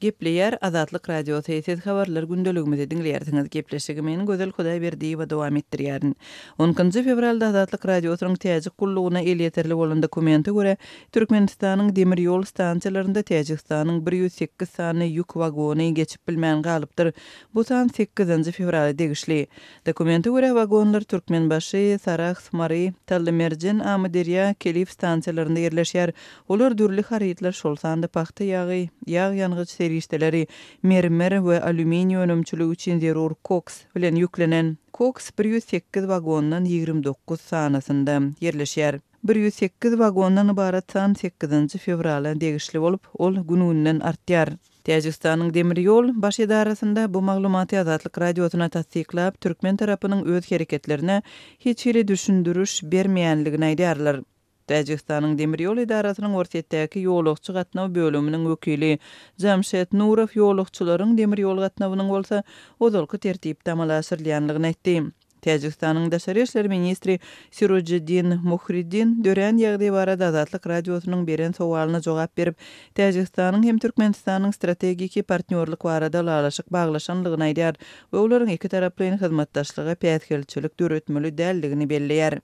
Gepleyer Azatlyk Radio Teýset habarlar gündeligimizi dinleýärsiňiz. Gepleşigimiň gözel Hudaý berdiği we dowam etdirýärin. 10-njy fevralda Azatlyk Radiosynyň täze gullugyna el ýeterli bolan dokumenti görä Türkmenistanyň demir ýol stansiýalarynda Täjikistanyň 108 sany ýük wagony geçip bilmän galypdyr. Bu san 8-nji fevralda degişli. Dokumenti görä wagonlar Türkmenbaşy, Sarax, Smary, Tallymerjen, Amyderýa, Kelip stansiýalarynda ýerleşýär. Olar dürli haritler şol sanda paxta ýagy, ýag ýangıç serişdeleri, mermer we alüminium önümçüligi üçin zerur koks bilen ýüklenen. Koks 108 wagondan 29 sanasynda ýerleşýär. 108 wagondan ibarat san 8-nji fevralda degişli bolup, ol gününden artýar. Täjikistanyň demir ýol baş edarasynda bu maglumaty Azatlyk Radiosyna tasdiklap, Türkmen tarapynyň öz hereketlerine hiç hili düşündürüş bermeýänligini aýdýarlar. Täjikistanyň demir ýol edarasynyň ortatdaky ýolukçy gatnaw bölüminiň wekili Jamşet Nurow ýolukçylaryň demir ýol gatnawynyň bolsa ozalky tertipde amalaşdyrylýanlygyny aýtdy. Täjikistanyň Daşary işleri ministri Sirojiddin Muhriddin dören ýagdaý barada Azatlyk Radiosynyň beren sowalyna jogap berip, Täjikistanyň hem Türkmenistanyň strategiki partnerlik barada ýalaşyk baglaşanlygyny aýdýar we olaryň iki taraply hyzmatdaşlygy pätkelçilik döretmeli däldigini belleýär.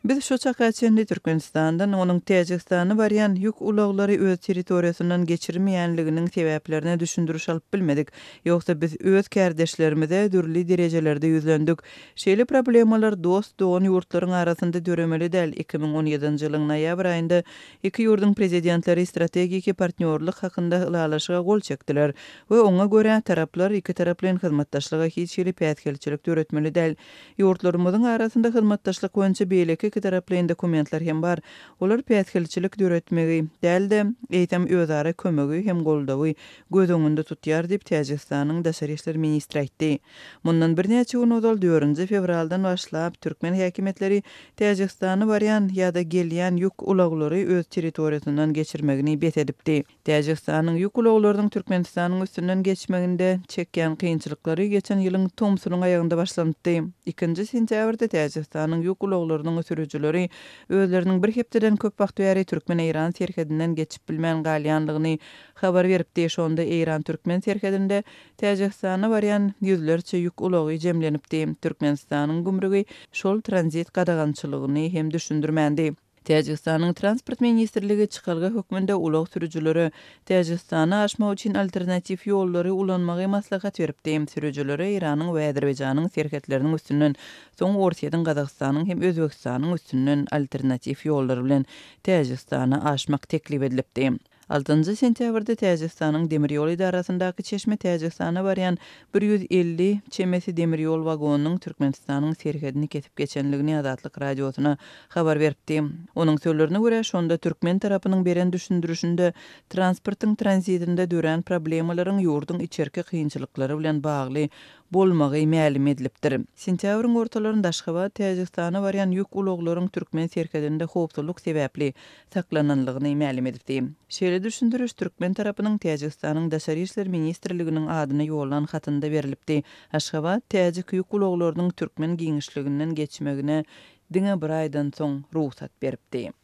Biz şu çakaçyndy Türkmenistandan onuň Täjikistany barýan ýük ulaglary öz territoriýasyndan geçirmeýänliginiň sebäplerine düşündürüş alyp bilmedik. Ýogsa biz öz kärdeşlerimize dürli derejelerde ýüzlendik. Şeýle problemalar dost dogan ýurtlaryň arasynda döremeli däl. 2017-nji ýylyň noýabr aýynda iki ýurdun prezidentleri strategiki partnerlik hakynda ýalaşyga gol çekdiler we oňa görä taraplar iki taraply hyzmatdaşlyga hiç hili pätkelçilik döretmeli däl. Ýurtlarymyzyň arasynda hyzmatdaşlyk boýunça beýleki iki taraply dokumentler hem bar. Olar pätkelçilik döretmegi dälde eýtem özara kömegi hem goldawy göz öňünde tutýar diýip Täjikistanyň Daşary işleri ministri aýtdy. Mundan bir näçe gün ozal 4-nji fevraldan başlap türkmen häkimetleri Täjikistany barýan ýa-da gelýän ýük ulaglary öz territoriýasyndan geçirmegini bet edipdi. Täjikistanyň ýük ulaglarynyň Türkmenistanyň üstünden geçmeginde çekýän kynçylyklary geçen ýylyň tomsunyň aýagynda başlandy. 2-nji sentýabrda Täjikistanyň ýük ulaglarynyň sürücüleri özleriniň bir hepdeden köp wagt bäri Türkmen-Eýran serhedinden geçip bilmän galýanlygyny habar beripdi. Şonda Eýran-Türkmen serhedinde Täjikistana barýan ýüzlerçe ýük ulagy jemlenipdi. Türkmenistanyň gümrügi şol tranzit gadagançylygyny hem düşündirmändi. Täjikistanyň transport ministrligi çykalga hökmünde ulag sürücüleri Täjikistana aşmak üçin alternativ ýollary ulanmagy maslahat beripdi. Sürücüleri Iranyň we Azerbaýjanyň serhetleriniň üstünden, soň Orsiýadan Gazagstanyň hem Özbekistanyň üstünden alternativ ýollary bilen Täjikistana aşmak teklip edilipdi. 6-njy sentýabrda Täjikistanyň demir ýol idarasyndaky çeşme Täjikistana barýan 150 çemesi demir ýol wagonunyň Türkmenistanyň serhedini kesip geçenligini Azatlyk Radiosyna habar beripdi. Onuň sözlerine görä, şonda türkmen tarapynyň beren düşündürüşinde transportyň tranzitinde dören problemalaryň ýurdun içerki kynçylyklary bilen bagly bolmagy ma'lum edilipdir. Sentýabryň ortalarynda Aşgabat Täjikistana barýan ýük ulaglaryň türkmen serhedinde howpsuzlyk sebäpli saklananlygyny ma'lum edipdi. Şeýle düşündürüş türkmen tarapynyň Täjikistanyň Daşary işleri ministrliginiň adyna ýollanan hatynda berilipdi. Aşgabat täjik ýük ulaglarynyň türkmen giňişliginden geçmegine diňe bir aýdan soň ruhsat beripdi.